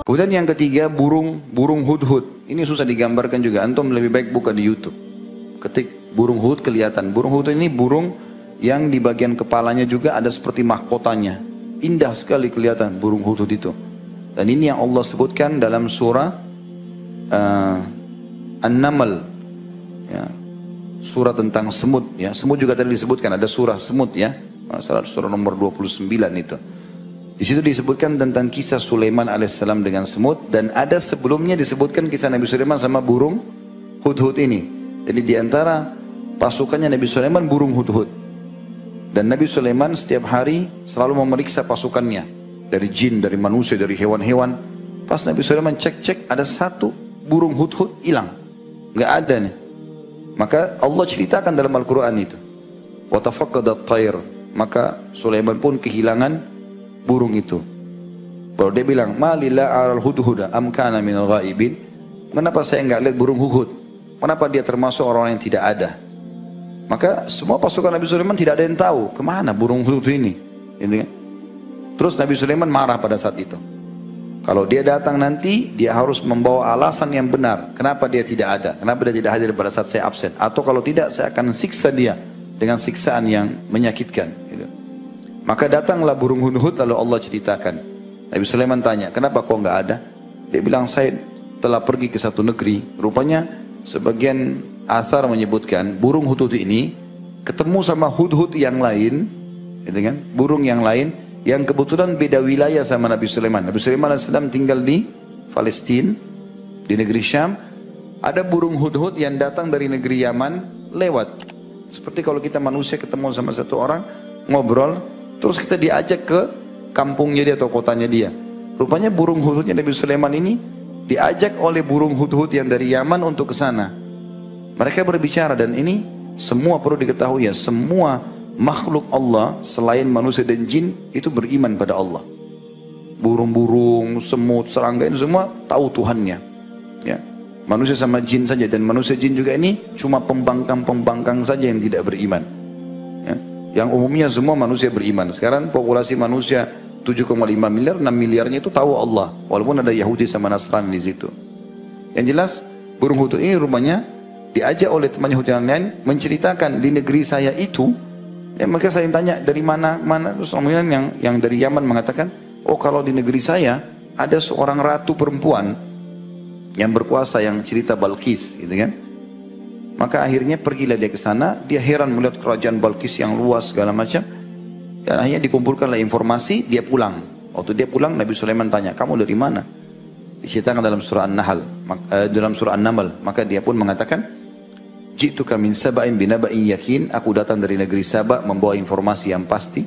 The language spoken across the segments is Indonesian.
Kemudian yang ketiga burung hudhud. Ini susah digambarkan juga. Antum lebih baik buka di YouTube. Ketik burung hudhud kelihatan. Burung hudhud ini burung yang di bagian kepalanya juga ada seperti mahkotanya. Indah sekali kelihatan burung hudhud itu. Dan ini yang Allah sebutkan dalam surah An-Naml. Ya. Surah tentang semut. Ya. Semut juga tadi disebutkan. Ada surah semut ya. Surah nomor 29 itu. Di situ disebutkan tentang kisah Sulaiman alaihissalam dengan semut, dan ada sebelumnya disebutkan kisah Nabi Sulaiman sama burung hudhud ini. Jadi di antara pasukannya Nabi Sulaiman burung hudhud. Dan Nabi Sulaiman setiap hari selalu memeriksa pasukannya dari jin, dari manusia, dari hewan-hewan. Pas Nabi Sulaiman cek ada satu burung hudhud hilang, nggak ada nih. Maka Allah ceritakan dalam Al-Quran itu. Wa tafaqqadat tayr. Maka Sulaiman pun kehilangan burung itu. Baru dia bilang, "Malila aral hudhuda am kana minal ghaibin?" Kenapa saya enggak lihat burung hudhud? Kenapa dia termasuk orang yang tidak ada? Maka semua pasukan Nabi Sulaiman tidak ada yang tahu kemana burung hudhud ini. Gitu kan? Terus Nabi Sulaiman marah pada saat itu. Kalau dia datang nanti, dia harus membawa alasan yang benar. Kenapa dia tidak ada? Kenapa dia tidak hadir pada saat saya absen? Atau kalau tidak, saya akan siksa dia dengan siksaan yang menyakitkan. Gitu. Maka datanglah burung hudhud, lalu Allah ceritakan. Nabi Sulaiman tanya, kenapa kau nggak ada? Dia bilang, saya telah pergi ke satu negeri. Rupanya sebagian athar menyebutkan burung hudhud ini ketemu sama hudhud yang lain, gitu kan? Burung yang lain yang kebetulan beda wilayah sama Nabi Sulaiman. Nabi Sulaiman AS tinggal di Palestina, di negeri Syam. Ada burung hudhud yang datang dari negeri Yaman lewat. Seperti kalau kita manusia ketemu sama satu orang, ngobrol, terus kita diajak ke kampungnya dia atau kotanya dia. Rupanya burung hudhudnya Nabi Sulaiman ini diajak oleh burung hudhud yang dari Yaman untuk ke sana. Mereka berbicara, dan ini semua perlu diketahui ya, semua makhluk Allah selain manusia dan jin itu beriman pada Allah. Burung-burung, semut, serangga ini semua tahu Tuhannya. Ya. Manusia sama jin saja, dan manusia jin juga ini cuma pembangkang-pembangkang saja yang tidak beriman. Ya. Yang umumnya semua manusia beriman. Sekarang populasi manusia 7,5 miliar, 6 miliarnya itu tahu Allah. Walaupun ada Yahudi sama Nasrani di situ. Yang jelas burung hudhud ini rumahnya diajak oleh temannya hudhud yang lain menceritakan di negeri saya itu. Ya, maka saya tanya dari mana? Terus kemudian yang dari Yaman mengatakan, oh kalau di negeri saya ada seorang ratu perempuan yang berkuasa yang cerita Balkis, gitu kan? Maka akhirnya pergilah dia ke sana, dia heran melihat kerajaan Balkis yang luas segala macam. Dan akhirnya dikumpulkanlah informasi, dia pulang. Waktu dia pulang, Nabi Sulaiman tanya, kamu dari mana? Diceritakan dalam surah An-Naml. Maka dia pun mengatakan, ji'tuka min saba'in binaba'in yakin, aku datang dari negeri Sabak membawa informasi yang pasti.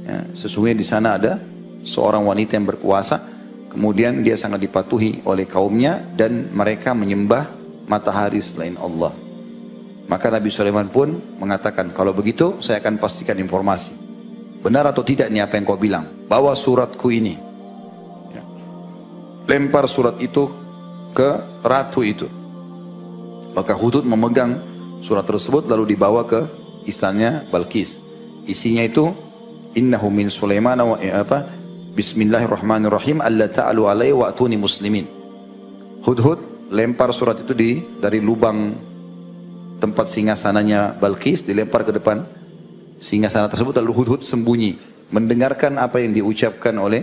Ya, sesungguhnya di sana ada seorang wanita yang berkuasa, kemudian dia sangat dipatuhi oleh kaumnya dan mereka menyembah matahari selain Allah. Maka Nabi Sulaiman pun mengatakan, kalau begitu saya akan pastikan informasi. Benar atau tidak nih apa yang kau bilang? Bawa suratku ini. Ya. Lempar surat itu ke ratu itu. Maka hudhud memegang surat tersebut lalu dibawa ke istananya Balkis. Isinya itu, innahu min Sulaiman wa Bismillahirrahmanirrahim, alla ta'alu alaihi wa atuni muslimin. Hudhud lempar surat itu dari lubang tempat singgasananya Balkis, dilempar ke depan singgasana tersebut, lalu hudhud sembunyi mendengarkan apa yang diucapkan oleh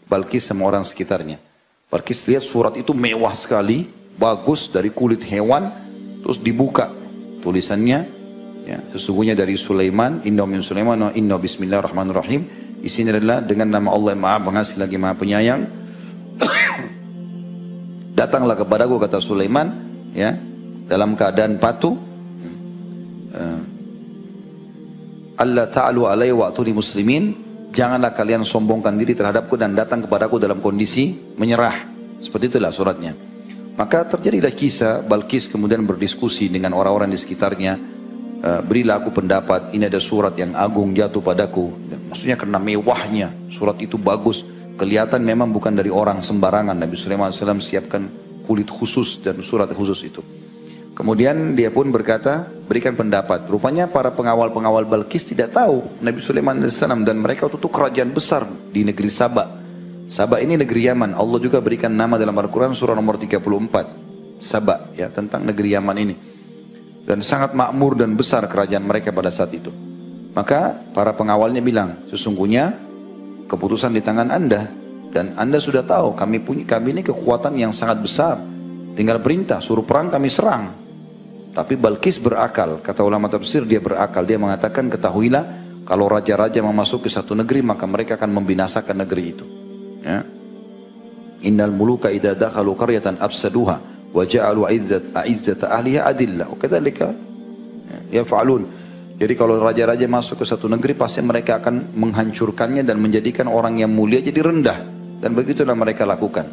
Balkis sama orang sekitarnya. Balkis lihat surat itu mewah sekali, bagus, dari kulit hewan, terus dibuka tulisannya, ya, sesungguhnya dari Sulaiman, inna min Sulaiman wa inna bismillahirrahmanirrahim. Isinya adalah dengan nama Allah yang Maha Pengasih lagi Maha Penyayang. Datanglah kepadaku, kata Sulaiman, ya, dalam keadaan patuh. Allah ta'alu alaihi wa atuni muslimin. Janganlah kalian sombongkan diri terhadapku dan datang kepadaku dalam kondisi menyerah. Seperti itulah suratnya. Maka terjadilah kisah Balkis kemudian berdiskusi dengan orang-orang di sekitarnya. Berilah aku pendapat, ini ada surat yang agung jatuh padaku. Maksudnya karena mewahnya, surat itu bagus. Kelihatan memang bukan dari orang sembarangan. Nabi Sulaiman AS siapkan kulit khusus dan surat khusus itu. Kemudian dia pun berkata, berikan pendapat. Rupanya para pengawal-pengawal Balkis tidak tahu Nabi Sulaiman AS, dan mereka itu kerajaan besar di negeri Sabak. Sabah ini negeri Yaman. Allah juga berikan nama dalam Al-Quran surah nomor 34. Sabah, ya, tentang negeri Yaman ini. Dan sangat makmur dan besar kerajaan mereka pada saat itu. Maka para pengawalnya bilang, sesungguhnya keputusan di tangan Anda. Dan Anda sudah tahu kami ini kekuatan yang sangat besar. Tinggal perintah, suruh perang kami serang. Tapi Balkis berakal. Kata ulama tafsir, dia berakal. Dia mengatakan, ketahuilah kalau raja-raja memasuki satu negeri, maka mereka akan membinasakan negeri itu. Ya. Innal muluka idza dakhalu qaryatan afsaduha wa ja'alu a'izzata ahliha adillah. Kadzalika yaf'alun. Jadi kalau raja-raja masuk ke satu negeri, pasti mereka akan menghancurkannya dan menjadikan orang yang mulia jadi rendah. Dan begitulah mereka lakukan.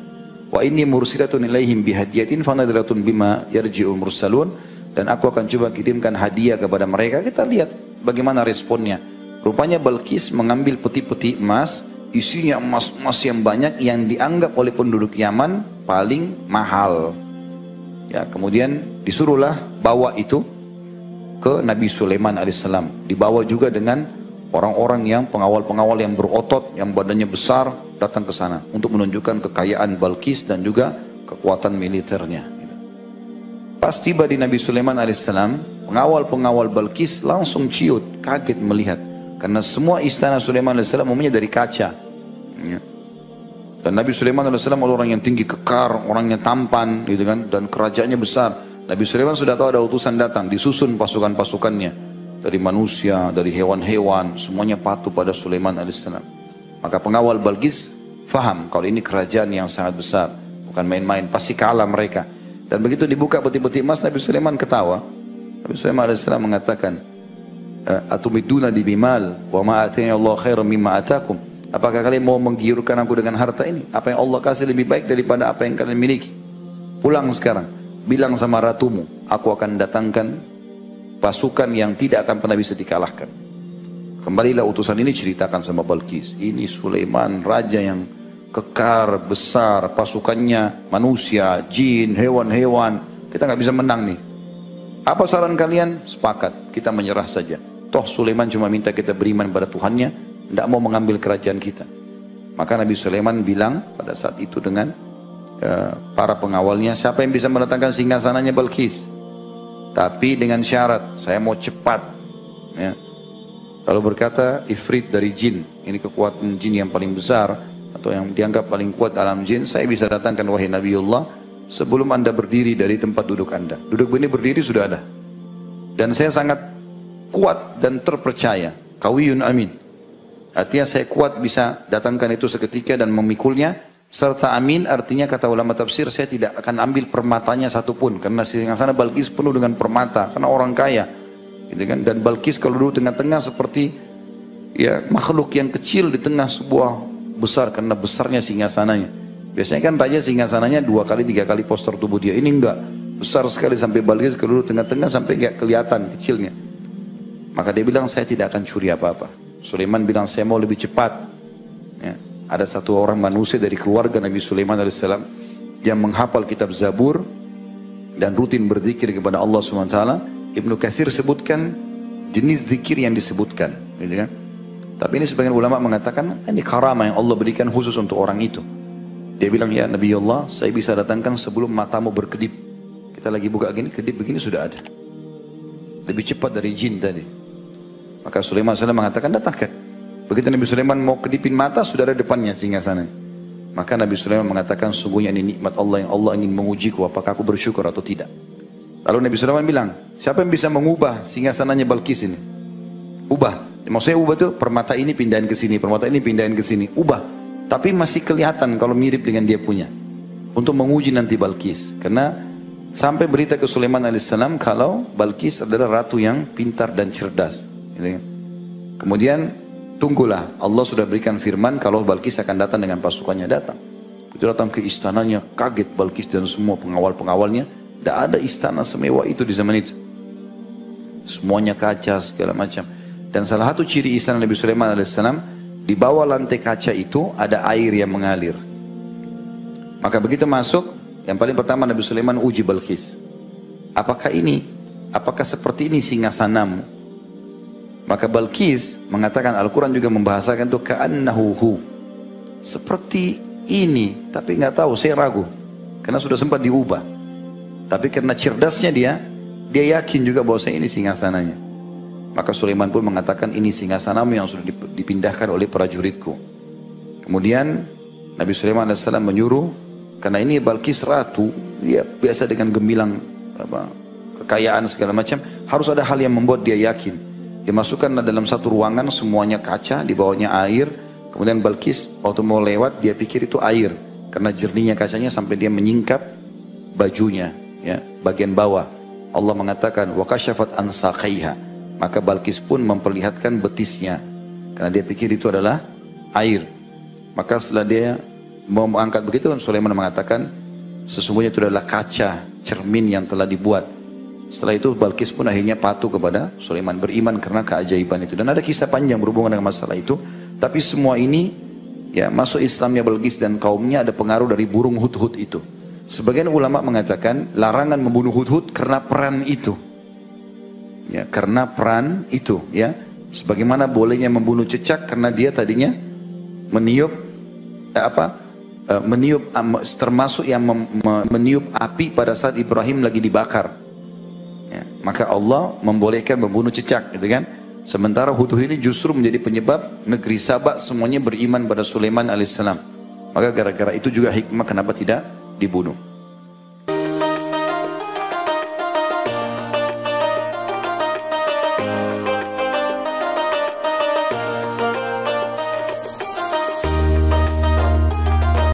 Wa inni mursilatun ilaihim bihadiyatin fanadratun bima yarji'ul mursalun. Dan aku akan coba kirimkan hadiah kepada mereka. Kita lihat bagaimana responnya. Rupanya Balkis mengambil peti-peti emas, isinya emas-emas yang banyak yang dianggap oleh penduduk Yaman paling mahal. Ya, kemudian disuruhlah bawa itu ke Nabi Sulaiman alaihissalam. Dibawa juga dengan orang-orang yang pengawal-pengawal yang berotot, yang badannya besar, datang ke sana untuk menunjukkan kekayaan Balkis dan juga kekuatan militernya. Pas tiba di Nabi Sulaiman alaihissalam, pengawal-pengawal Balkis langsung ciut, kaget melihat. Karena semua istana Sulaiman alaihissalam umumnya dari kaca. Ya. Dan Nabi Sulaiman alaihissalam adalah orang yang tinggi kekar, orangnya tampan, gitu kan, dan kerajaannya besar. Nabi Sulaiman sudah tahu ada utusan datang, disusun pasukan-pasukannya dari manusia, dari hewan-hewan, semuanya patuh pada Sulaiman alaihissalam. Maka pengawal Balkis faham kalau ini kerajaan yang sangat besar, bukan main-main, pasti kalah mereka. Dan begitu dibuka peti-peti emas, Nabi Sulaiman ketawa. Nabi Sulaiman alaihissalam mengatakan, atumiduna di bimal wa ma atani Allah khairan mimma atakum. Apakah kalian mau menggiurkan aku dengan harta ini? Apa yang Allah kasih lebih baik daripada apa yang kalian miliki? Pulang sekarang, bilang sama ratumu, aku akan datangkan pasukan yang tidak akan pernah bisa dikalahkan. Kembalilah utusan ini, ceritakan sama Balkis. Ini Sulaiman, raja yang kekar, besar, pasukannya manusia, jin, hewan-hewan. Kita nggak bisa menang nih. Apa saran kalian? Sepakat, kita menyerah saja. Toh Sulaiman cuma minta kita beriman pada Tuhannya, tidak mau mengambil kerajaan kita. Maka Nabi Sulaiman bilang pada saat itu dengan para pengawalnya, siapa yang bisa mendatangkan singgasananya Balkis? Tapi dengan syarat, saya mau cepat. Ya. Lalu berkata, Ifrit dari jin, ini kekuatan jin yang paling besar, atau yang dianggap paling kuat dalam jin, saya bisa datangkan wahai Nabiullah, sebelum anda berdiri dari tempat duduk anda. Duduk ini berdiri sudah ada. Dan saya sangat kuat dan terpercaya. Qawiyun amin. Artinya saya kuat bisa datangkan itu seketika dan memikulnya. Serta amin artinya kata ulama tafsir, saya tidak akan ambil permatanya satupun. Karena singgasana Balkis penuh dengan permata. Karena orang kaya. Gitu kan? Dan Balkis kalau duduk tengah-tengah seperti ya makhluk yang kecil di tengah sebuah besar. Karena besarnya singgasananya. Biasanya kan raja singgasananya 2 kali 3 kali postur tubuh dia. Ini enggak. Besar sekali sampai Balkis kalau duduk tengah-tengah sampai enggak kelihatan kecilnya. Maka dia bilang, saya tidak akan curi apa-apa. Sulaiman bilang, saya mau lebih cepat. Ya. Ada satu orang manusia dari keluarga Nabi Sulaiman alaihissalam yang menghafal kitab Zabur dan rutin berzikir kepada Allah SWT. Ibnu Katsir sebutkan jenis zikir yang disebutkan. Gitu kan? Tapi ini sebagian ulama mengatakan, ini karamah yang Allah berikan khusus untuk orang itu. Dia bilang, ya Nabi Allah, saya bisa datangkan sebelum matamu berkedip. Kita lagi buka gini, kedip begini sudah ada. Lebih cepat dari jin tadi. Maka Sulaiman SAW mengatakan, datangkan. Begitu Nabi Sulaiman mau kedipin mata, sudah ada depannya singgasana. Maka Nabi Sulaiman mengatakan, sungguhnya ini nikmat Allah yang Allah ingin mengujiku, apakah aku bersyukur atau tidak. Lalu Nabi Sulaiman bilang, siapa yang bisa mengubah singgasananya Balkis ini? Ubah. Maksudnya ubah itu, permata ini pindahin ke sini, permata ini pindahin ke sini. Ubah. Tapi masih kelihatan kalau mirip dengan dia punya. Untuk menguji nanti Balkis. Karena sampai berita ke Sulaiman alaihissalam kalau Balkis adalah ratu yang pintar dan cerdas. Kemudian tunggulah, Allah sudah berikan firman kalau Balkis akan datang dengan pasukannya datang. Itu datang ke istananya, kaget Balkis dan semua pengawal-pengawalnya. Tidak ada istana semewah itu di zaman itu. Semuanya kaca segala macam. Dan salah satu ciri istana Nabi Sulaiman alaihissalam, di bawah lantai kaca itu ada air yang mengalir. Maka begitu masuk, yang paling pertama Nabi Sulaiman uji Balkis. Apakah seperti ini singgasanamu? Maka Balkis mengatakan, Al-Quran juga membahasakan itu ka'annahu hu. Seperti ini, tapi nggak tahu, saya ragu karena sudah sempat diubah. Tapi karena cerdasnya dia yakin juga bahwa ini singgasananya. Maka Sulaiman pun mengatakan, ini singgasanamu yang sudah dipindahkan oleh prajuritku. Kemudian Nabi Sulaiman AS menyuruh, karena ini Balkis ratu, dia biasa dengan gemilang kekayaan segala macam, harus ada hal yang membuat dia yakin. Dimasukkan dalam satu ruangan, semuanya kaca, di bawahnya air. Kemudian Balkis waktu mau lewat, dia pikir itu air, karena jernihnya kacanya sampai dia menyingkap bajunya, ya, bagian bawah. Allah mengatakan, wa kasyafat an saqaiha, maka Balkis pun memperlihatkan betisnya, karena dia pikir itu adalah air. Maka setelah dia mau mengangkat begitu, Sulaiman mengatakan, sesungguhnya itu adalah kaca cermin yang telah dibuat. Setelah itu Balkis pun akhirnya patuh kepada Sulaiman, beriman karena keajaiban itu. Dan ada kisah panjang berhubungan dengan masalah itu. Tapi semua ini, ya, masuk Islamnya Balkis dan kaumnya ada pengaruh dari burung hudhud itu. Sebagian ulama mengatakan larangan membunuh hudhud karena peran itu. Ya, karena peran itu, ya. Sebagaimana bolehnya membunuh cecak karena dia tadinya meniup termasuk yang meniup api pada saat Ibrahim lagi dibakar. Ya, maka Allah membolehkan membunuh cecak, gitu kan? Sementara hudhud ini justru menjadi penyebab negeri Sabak semuanya beriman pada Sulaiman alaihissalam. Maka gara-gara itu juga hikmah kenapa tidak dibunuh.